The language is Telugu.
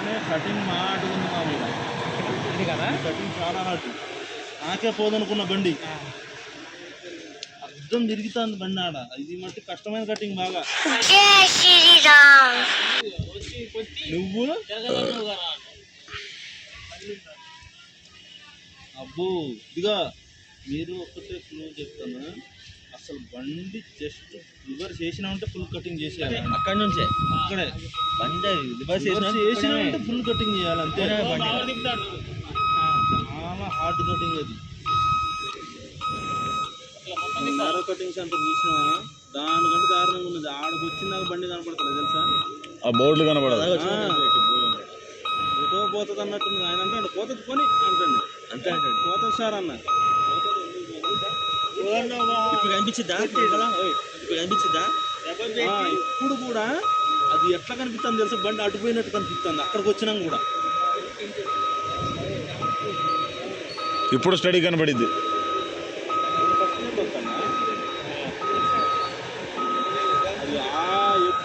కానీ కటింగ్ హార్డ్గా ఉంది మామూలుగా. ఇది కదా కటింగ్ చాలా హార్డ్. నాకే పోదనుకున్న బండి అర్థం తిరుగుతుంది బండి ఆడ. ఇది మట్టి కష్టమైన కటింగ్ బాగా. నువ్వు అబ్బో ఇదిగా మీరు ఒక్కటే క్లూ చెప్తాను. అసలు బండి జస్ట్ రివర్స్ చేసినామంటే ఫుల్ కటింగ్ చేసేయాలి. అక్కడి నుంచే అక్కడే బండి రివర్స్ చేసినామంటే ఫుల్ కటింగ్ చేయాలి అంతే. చాలా హార్డ్ కటింగ్ అది. నారో కటింగ్ సెంటర్ చూసినావా? దానికంటే దారుణంగా ఉన్నది. ఆడకు వచ్చిందాక బండి కనపడతాడు తెలుసా? ఆ బోర్డులు కనపడదు. ఎటో పోతుంది అన్నట్టుంది. ఆయన అంటే పోతుంది కొని అంటండి. అంతే అంటాడు. పోతుంది సార్ అన్న. ఇప్పుడు కనిపించిద్దా? ఇప్పుడు కనిపించిద్దా? ఇప్పుడు కూడా అది ఎట్లా కనిపిస్తుంది తెలుసా? బండి అటుపోయినట్టు కనిపిస్తుంది అక్కడికి వచ్చినాక కూడా. ఇప్పుడు స్టడీ కనబడిద్ది.